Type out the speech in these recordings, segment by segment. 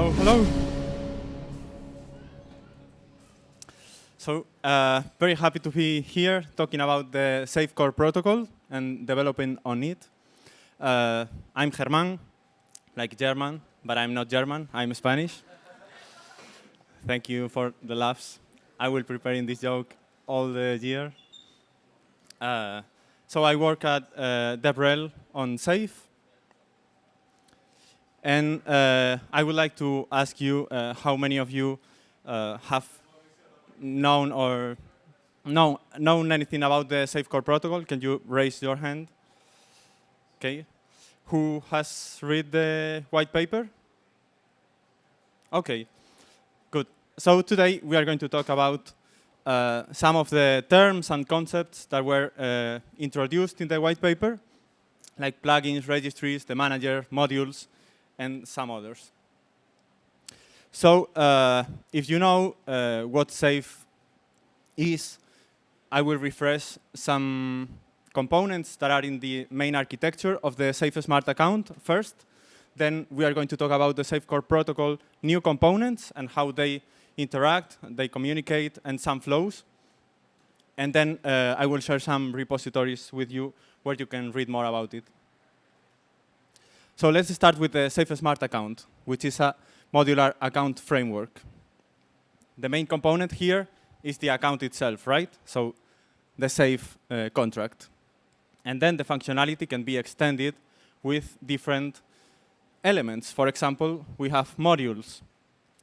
Hello, hello. So, very happy to be here talking about the Safe Core protocol and developing on it. I'm Germán, like German, but I'm not German, I'm Spanish. Thank you for the laughs. I will preparing this joke all the year. So I work at DevRel on Safe. And I would like to ask you how many of you have known anything about the Safe Core protocol. Can you raise your hand? Okay. Who has read the white paper? Okay, good. So today we are going to talk about some of the terms and concepts that were introduced in the white paper, like plugins, registries, the manager, modules, and some others. So if you know what Safe is, I will refresh some components that are in the main architecture of the Safe Smart account first. Then we are going to talk about the Safe Core protocol new components and how they interact, they communicate, and some flows. And then I will share some repositories with you where you can read more about it. So let's start with the Safe Smart account, which is a modular account framework. The main component here is the account itself, right? So the Safe contract. And then the functionality can be extended with different elements. For example, we have modules.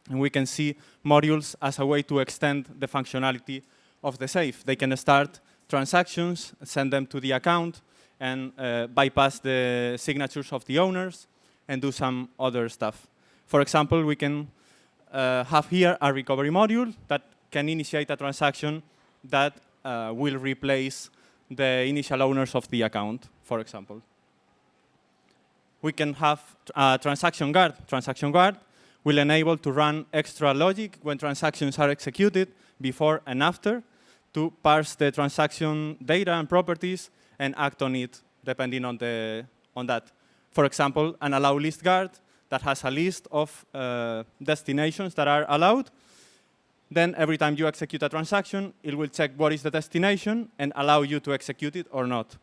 And we can see modules as a way to extend the functionality of the Safe. They can start transactions, send them to the account, and bypass the signatures of the owners and do some other stuff. For example, we can have here a recovery module that can initiate a transaction that will replace the initial owners of the account, for example. We can have a transaction guard. Transaction guard will enable to run extra logic when transactions are executed before and after to parse the transaction data and properties and act on it depending on that. For example, an allow list guard that has a list of destinations that are allowed. Then every time you execute a transaction, it will check what is the destination and allow you to execute it or not.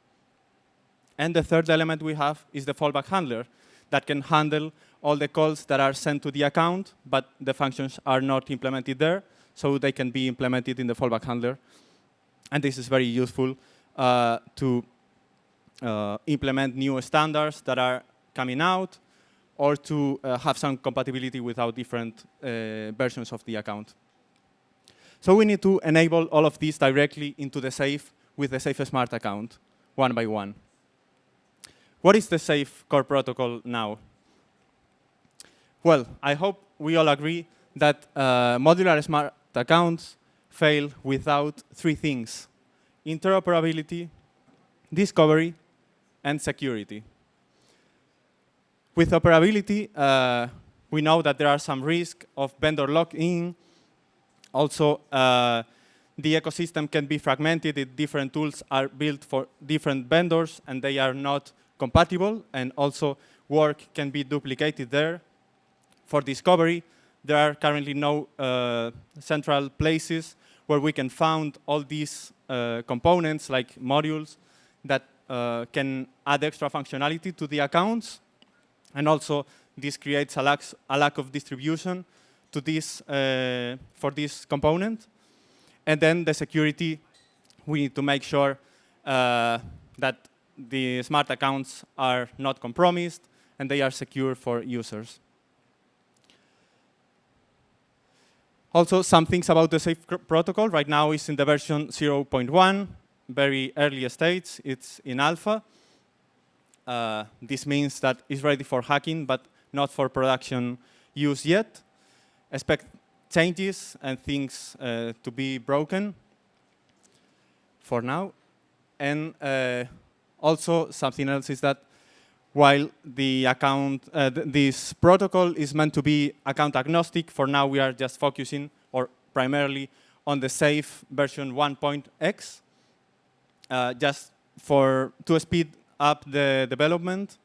And the third element we have is the fallback handler that can handle all the calls that are sent to the account, but the functions are not implemented there, so they can be implemented in the fallback handler. And this is very useful to implement new standards that are coming out or to have some compatibility with our different versions of the account. So we need to enable all of these directly into the Safe with the Safe Smart account, one by one. What is the Safe Core protocol now? Well, I hope we all agree that modular smart accounts fail without three things: interoperability, discovery, and security. With operability, we know that there are some risk of vendor lock-in. Also, the ecosystem can be fragmented if different tools are built for different vendors and they are not compatible, and also work can be duplicated there. For discovery, there are currently no central places where we can find all these components like modules that can add extra functionality to the accounts. And also, this creates a lack of distribution to this, for this component. And then the security, we need to make sure that the smart accounts are not compromised and they are secure for users. Also, some things about the Safe protocol. Right now, it's in the version 0.1, very early stage. It's in alpha. This means that it's ready for hacking, but not for production use yet. Expect changes and things to be broken for now. And also, something else is that while the account, this protocol is meant to be account agnostic, for now we are just focusing, or primarily, on the Safe version 1.x, just to speed up the development.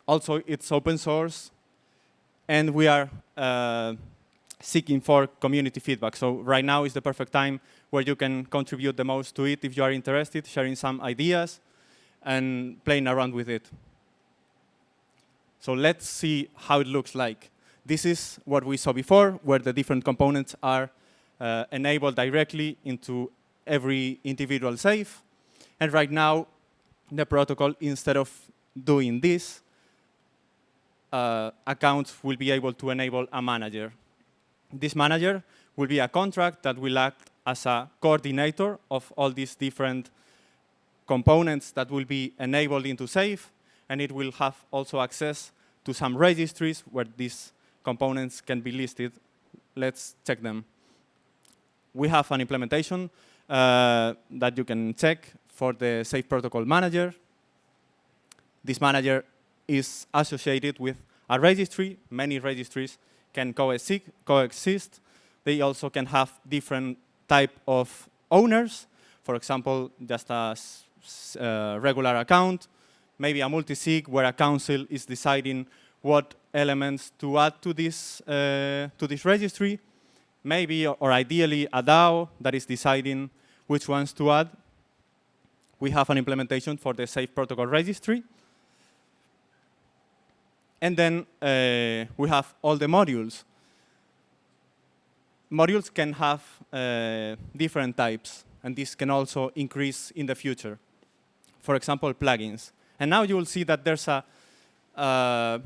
Also, it's open source. and we are seeking for community feedback. So right now is the perfect time where you can contribute the most to it if you are interested, sharing some ideas and playing around with it. So let's see how it looks like. This is what we saw before, where the different components are enabled directly into every individual safe. And right now, the protocol, instead of doing this, accounts will be able to enable a manager. This manager will be a contract that will act as a coordinator of all these different components that will be enabled into safe, and it will have also access to some registries where these components can be listed. Let's check them. We have an implementation that you can check for the Safe Protocol Manager. This manager is associated with a registry. Many registries can coexist. They also can have different type of owners. For example, just a regular account, maybe a multi-sig where a council is deciding what elements to add to this registry. Maybe, or ideally, a DAO that is deciding which ones to add. We have an implementation for the Safe Protocol Registry. And then we have all the modules. Modules can have different types, and this can also increase in the future. For example, plugins. And now you will see that there's a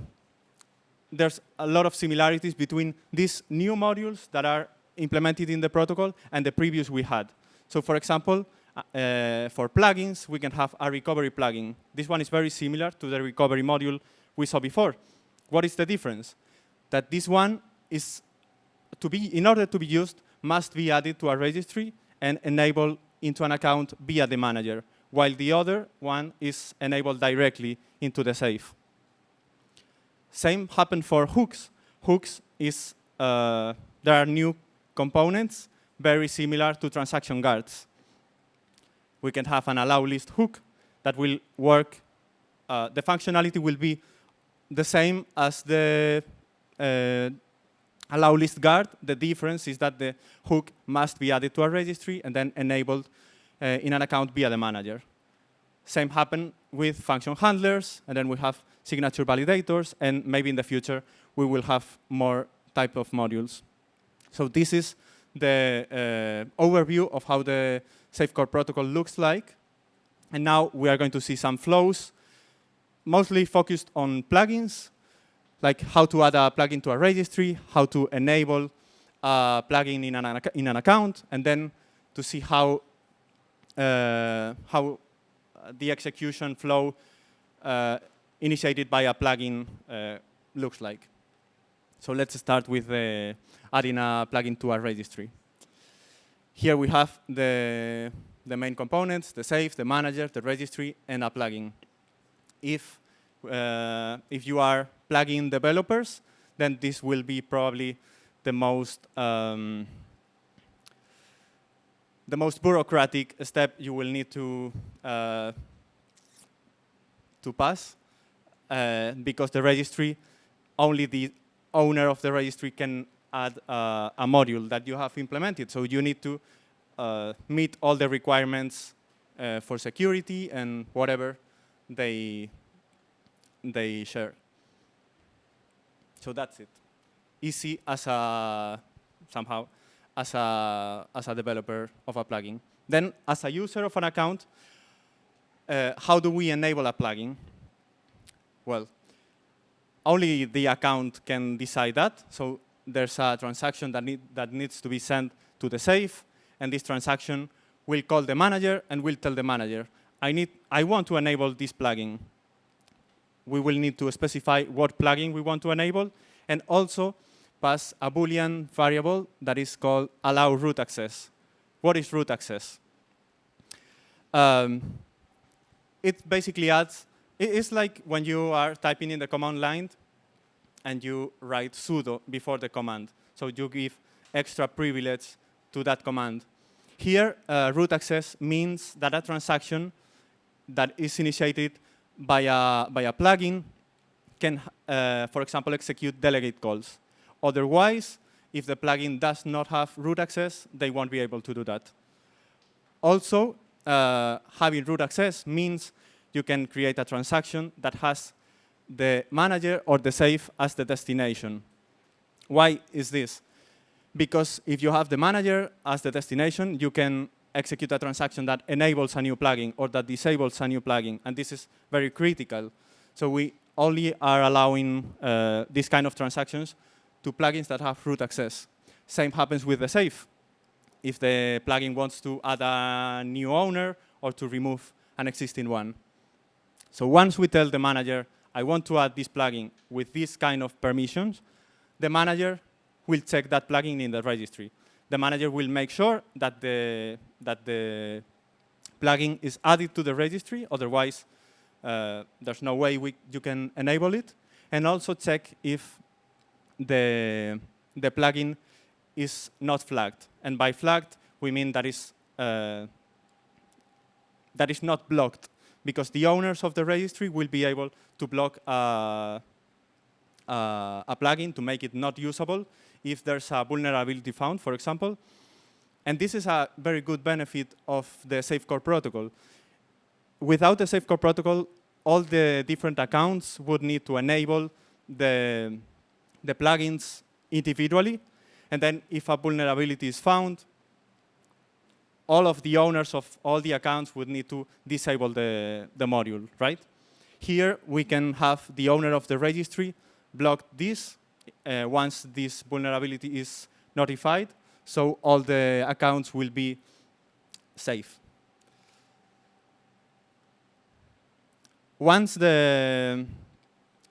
lot of similarities between these new modules that are implemented in the protocol and the previous we had. So for example, for plugins, we can have a recovery plugin. This one is very similar to the recovery module we saw before. What is the difference? That this one is, in order to be used, must be added to a registry and enabled into an account via the manager, while the other one is enabled directly into the safe. Same happened for hooks. Hooks is, there are new components very similar to transaction guards. We can have an allow list hook that will work. The functionality will be the same as the allow list guard. The difference is that the hook must be added to a registry and then enabled in an account via the manager. Same happen with function handlers, and then we have signature validators, and maybe in the future we will have more type of modules. So this is the overview of how the Safecore protocol looks like. And now we are going to see some flows, mostly focused on plugins, like how to add a plugin to a registry, how to enable a plugin in an account, and then to see how the execution flow initiated by a plugin looks like. So let's start with adding a plugin to a registry. Here we have the main components, the safe, the manager, the registry, and a plugin. If you are plugin developers, then this will be probably the most bureaucratic step you will need to pass, because the registry, only the owner of the registry can add a module that you have implemented. So you need to meet all the requirements for security and whatever they share. So that's it. Easy as a developer of a plugin. Then, as a user of an account, how do we enable a plugin? Well, only the account can decide that. So there's a transaction that needs to be sent to the safe, and this transaction will call the manager and will tell the manager, I want to enable this plugin. We will need to specify what plugin we want to enable, and also pass a Boolean variable that is called allow root access. What is root access? It basically adds, it's like when you are typing in the command line and you write sudo before the command. So you give extra privilege to that command. Here, root access means that a transaction that is initiated by a plugin can, for example, execute delegate calls. Otherwise, if the plugin does not have root access, they won't be able to do that. Also, having root access means you can create a transaction that has the manager or the safe as the destination. Why is this? Because if you have the manager as the destination, you can execute a transaction that enables a new plugin or that disables a new plugin, and this is very critical. So we only are allowing these kind of transactions to plugins that have root access. Same happens with the safe. If the plugin wants to add a new owner or to remove an existing one. So once we tell the manager, I want to add this plugin with this kind of permissions, the manager will check that plugin in the registry. The manager will make sure that the plugin is added to the registry, otherwise there's no way you can enable it, and also check if the plugin is not flagged. And by flagged, we mean that is not blocked, because the owners of the registry will be able to block a plugin to make it not usable if there's a vulnerability found, for example. And this is a very good benefit of the Safe Core protocol. Without the Safe Core protocol, all the different accounts would need to enable the plugins individually. And then if a vulnerability is found, all of the owners of all the accounts would need to disable the module, right? Here, we can have the owner of the registry block this once this vulnerability is notified, so all the accounts will be safe. Once the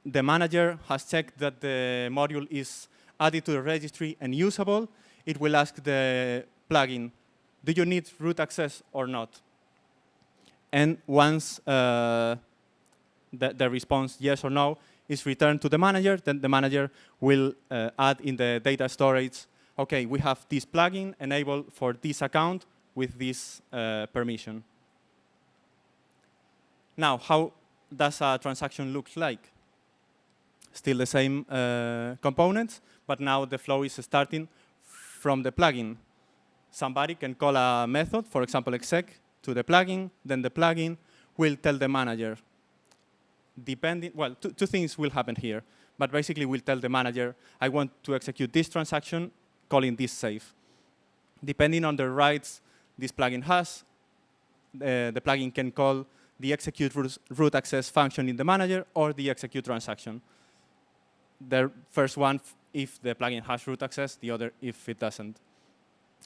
manager has checked that the module is added to the registry and usable, it will ask the plugin, do you need root access or not? And once the response yes or no is returned to the manager, then the manager will add in the data storage, okay, we have this plugin enabled for this account with this permission. Now, how does a transaction look like? Still the same components, but now the flow is starting from the plugin. Somebody can call a method, for example, exec, to the plugin, then the plugin will tell the manager, well, two things will happen here, but basically we'll tell the manager, I want to execute this transaction, calling this safe. Depending on the rights this plugin has, the plugin can call the execute root access function in the manager or the execute transaction. The first one if the plugin has root access, the other if it doesn't.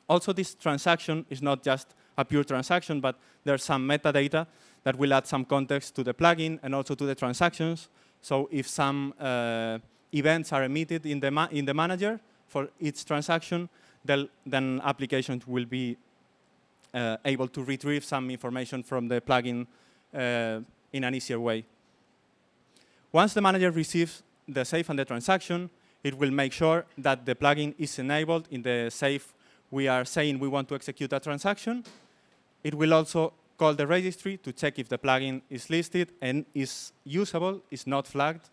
Also, this transaction is not just a pure transaction, but there's some metadata that will add some context to the plugin and also to the transactions. So if some events are emitted in the manager for each transaction, then applications will be able to retrieve some information from the plugin in an easier way. Once the manager receives the safe and the transaction, it will make sure that the plugin is enabled in the safe we are saying we want to execute a transaction. It will also call the registry to check if the plugin is listed and is usable, is not flagged.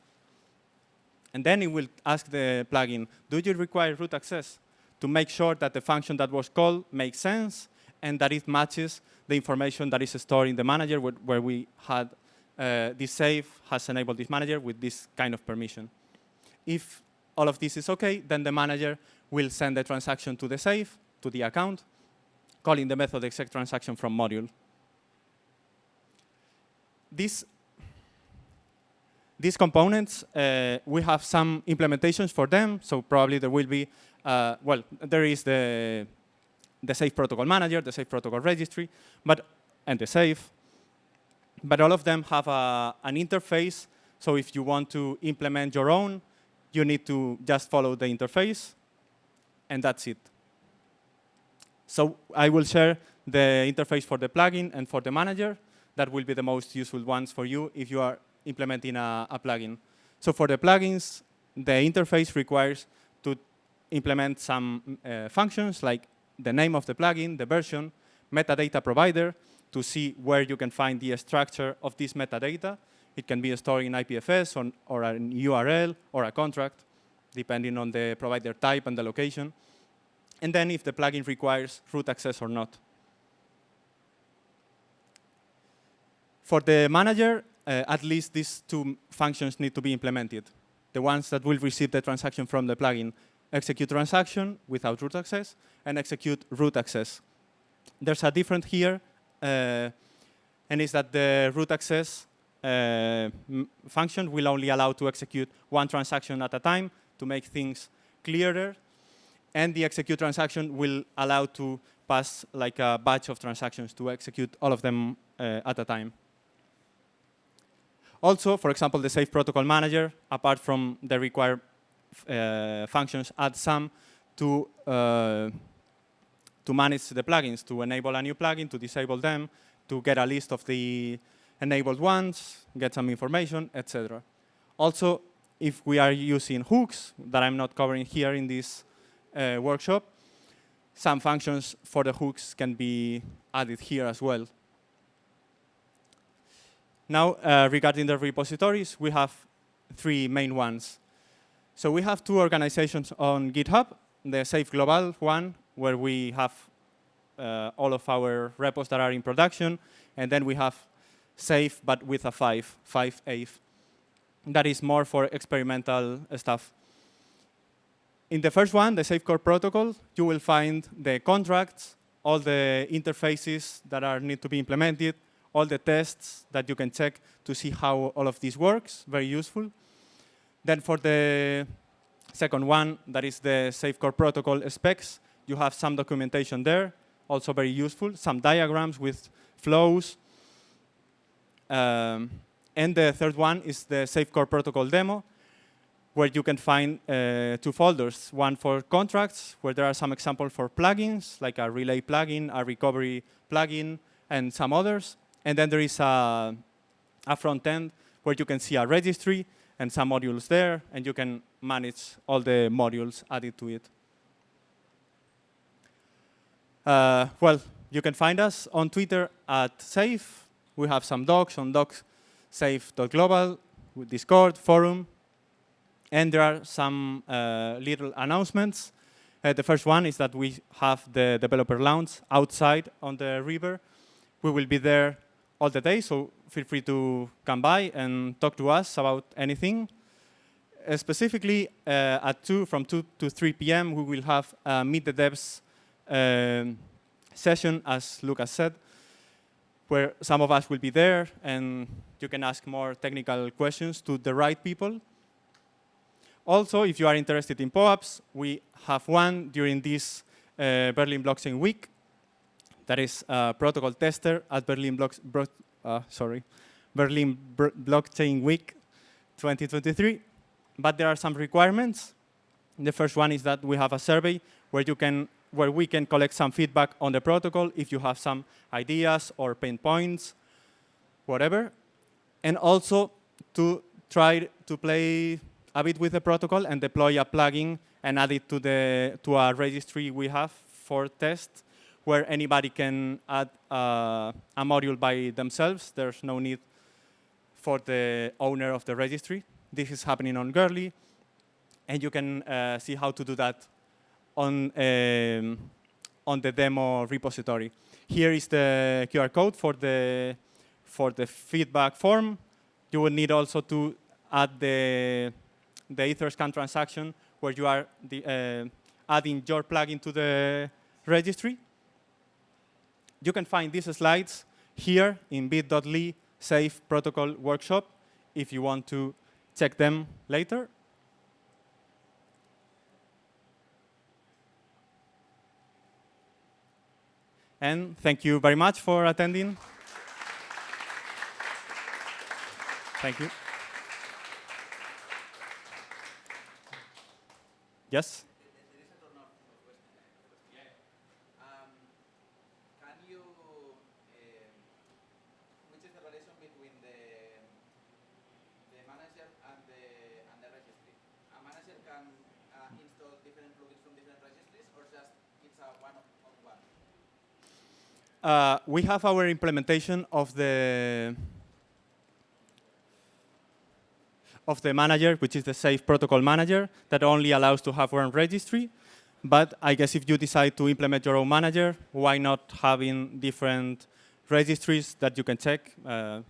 And then it will ask the plugin, do you require root access? To make sure that the function that was called makes sense and that it matches the information that is stored in the manager where we had this safe has enabled this manager with this kind of permission. If all of this is OK, then the manager will send the transaction to the safe, to the account, calling the method exec transaction from module. These components, we have some implementations for them. So probably there will be, well, there is the safe protocol manager, the safe protocol registry, and the safe. But all of them have an interface. So if you want to implement your own, you need to just follow the interface, and that's it. So I will share the interface for the plugin and for the manager. That will be the most useful ones for you if you are implementing a plugin. So for the plugins, the interface requires to implement some functions like the name of the plugin, the version, metadata provider, to see where you can find the structure of this metadata. It can be stored in IPFS or an URL or a contract, depending on the provider type and the location. And then if the plugin requires root access or not. For the manager, at least these two functions need to be implemented. The ones that will receive the transaction from the plugin, execute transaction without root access, and execute root access. There's a difference here, and it's that the root access function will only allow to execute one transaction at a time to make things clearer, and the execute transaction will allow to pass like a batch of transactions to execute all of them at a time. Also, for example, the Safe Protocol Manager, apart from the required functions, adds some to manage the plugins, to enable a new plugin, to disable them, to get a list of the enabled ones, get some information, etc. Also, if we are using hooks, that I'm not covering here in this workshop, some functions for the hooks can be added here as well. Now, regarding the repositories, we have three main ones. So we have two organizations on GitHub, the safe.global one, where we have all of our repos that are in production, and then we have safe, but with a 5A. That is more for experimental stuff. In the first one, the Safe Core Protocol, you will find the contracts, all the interfaces that need to be implemented, all the tests that you can check to see how all of this works, very useful. Then for the second one, that is the Safe Core Protocol specs, you have some documentation there, also very useful, some diagrams with flows. And the third one is the Safe Core Protocol demo, where you can find two folders, one for contracts, where there are some examples for plugins, like a relay plugin, a recovery plugin, and some others. And then there is a front end where you can see a registry and some modules there, and you can manage all the modules added to it. Well, you can find us on Twitter at Safe. We have some docs on docs.safe.global, with Discord, forum, and there are some little announcements. The first one is that we have the developer lounge outside on the river. We will be there all the day, so feel free to come by and talk to us about anything. Specifically, from 2 to 3 p.m., we will have a Meet the Devs session, as Lucas said, where some of us will be there, and you can ask more technical questions to the right people. Also, if you are interested in POAPs, we have one during this Berlin Blockchain Week. That is a protocol tester at Berlin Blockchain Week 2023. But there are some requirements. The first one is that we have a survey where we can collect some feedback on the protocol if you have some ideas or pain points, whatever. And also to try to play a bit with the protocol and deploy a plugin and add it to a registry we have for tests, where anybody can add a module by themselves. There's no need for the owner of the registry. This is happening on Girly, and you can see how to do that on the demo repository. Here is the QR code for the feedback form. You will need also to add the Etherscan transaction, where you are adding your plugin to the registry. You can find these slides here in bit.ly Safe Protocol Workshop if you want to check them later. And thank you very much for attending. Thank you. Yes? We have our implementation of the of the manager, which is the Safe protocol manager, that only allows to have one registry. But I guess if you decide to implement your own manager, why not having different registries that you can check? And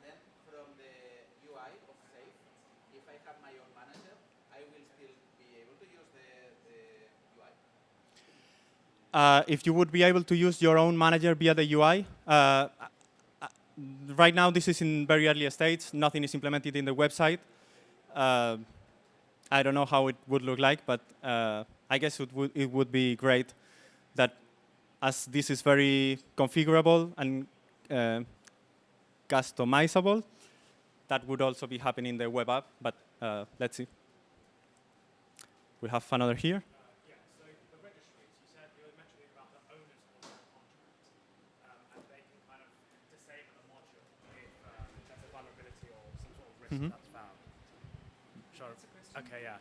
then from the UI of Safe, if I have my own manager, I will still be able to use the UI. If you would be able to use your own manager via the UI, right now this is in very early stage. Nothing is implemented in the website. I don't know how it would look like, but I guess it would be great that as this is very configurable and customizable, that would also be happening in the web app, but let's see. We have another here. Yeah, so the registries, you said you were mentioning about the owners of the contract, and they can kind of disable a module if there's a vulnerability or some sort of risk that's found. Sure. Okay, yeah.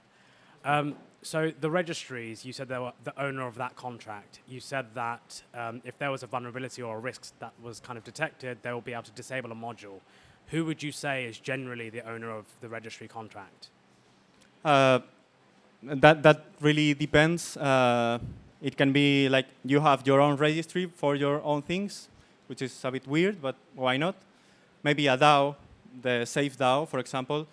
So the registries, you said they were the owner of that contract. You said that if there was a vulnerability or a risk that was kind of detected, they will be able to disable a module. Who would you say is generally the owner of the registry contract? That really depends. It can be like you have your own registry for your own things, which is a bit weird, but why not? Maybe a DAO, the Safe DAO, for example,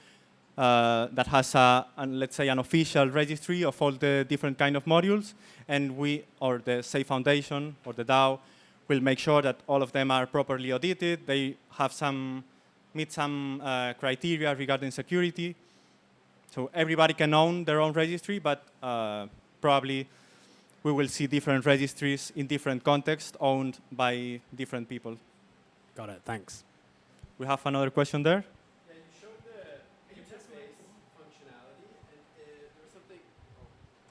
that has let's say an official registry of all the different kind of modules, and we, or the Safe Foundation or the DAO, will make sure that all of them are properly audited. They have meet some criteria regarding security. So everybody can own their own registry, but probably we will see different registries in different contexts owned by different people. Got it, thanks. We have another question there. Yeah, you showed the interface functionality, and there was something.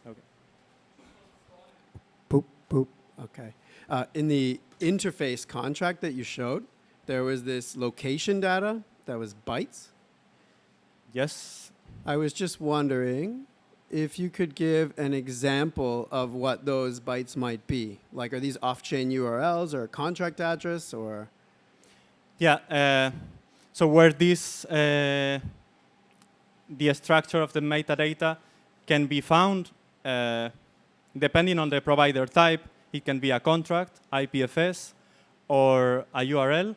Oh. Okay. Boop, boop. Okay. In the interface contract that you showed, there was this location data that was bytes. Yes. I was just wondering if you could give an example of what those bytes might be. Like, are these off-chain URLs or a contract address or? Yeah. So where this, the structure of the metadata can be found, depending on the provider type, it can be a contract, IPFS, or a URL.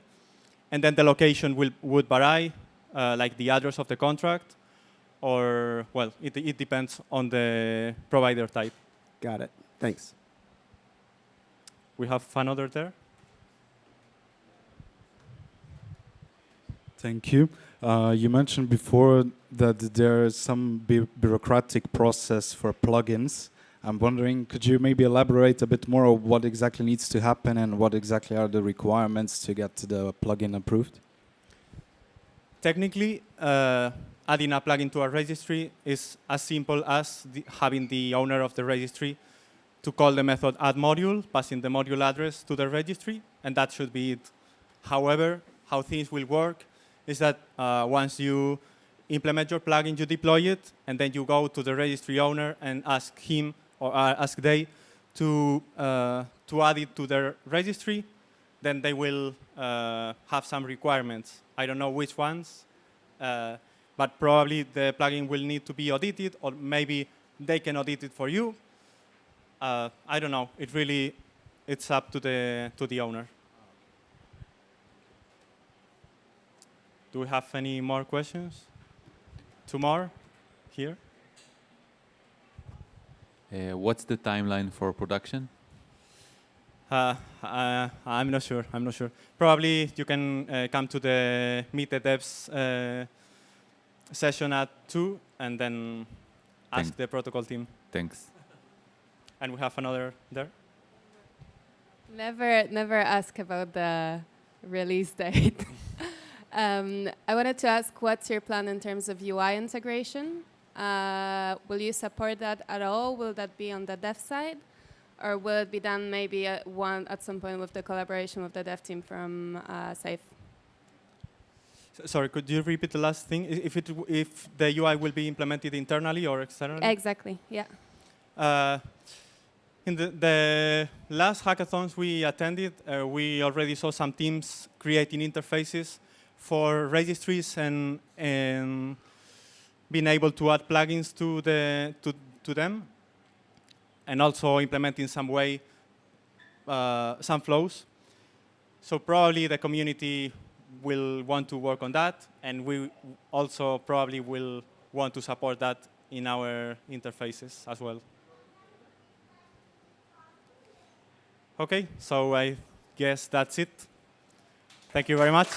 And then the location would vary, like the address of the contract, or, well, it depends on the provider type. Got it. Thanks. We have another there. Thank you. You mentioned before that there is some bureaucratic process for plugins. I'm wondering, could you maybe elaborate a bit more on what exactly needs to happen and what exactly are the requirements to get the plugin approved? Technically, adding a plugin to a registry is as simple as having the owner of the registry to call the method add module, passing the module address to the registry, and that should be it. However, how things will work is that once you implement your plugin, you deploy it, and then you go to the registry owner and ask him or ask they to add it to their registry. Then they will have some requirements. I don't know which ones, but probably the plugin will need to be audited, or maybe they can audit it for you. I don't know. It's up to the owner. Do we have any more questions? Two more here. What's the timeline for production? I'm not sure. Probably you can come to the Meet the Devs session at 2 and then ask the protocol team. Thanks. And we have another there. Never ask about the release date. I wanted to ask, what's your plan in terms of UI integration? Will you support that at all? Will that be on the dev side? Or will it be done maybe at some point with the collaboration with the dev team from Safe? Sorry, could you repeat the last thing? If the UI will be implemented internally or externally? Exactly, yeah. In the last hackathons we attended, we already saw some teams creating interfaces for registries and being able to add plugins to them, and also implement in some way some flows. So probably the community will want to work on that, and we also probably will want to support that in our interfaces as well. Okay, so I guess that's it. Thank you very much.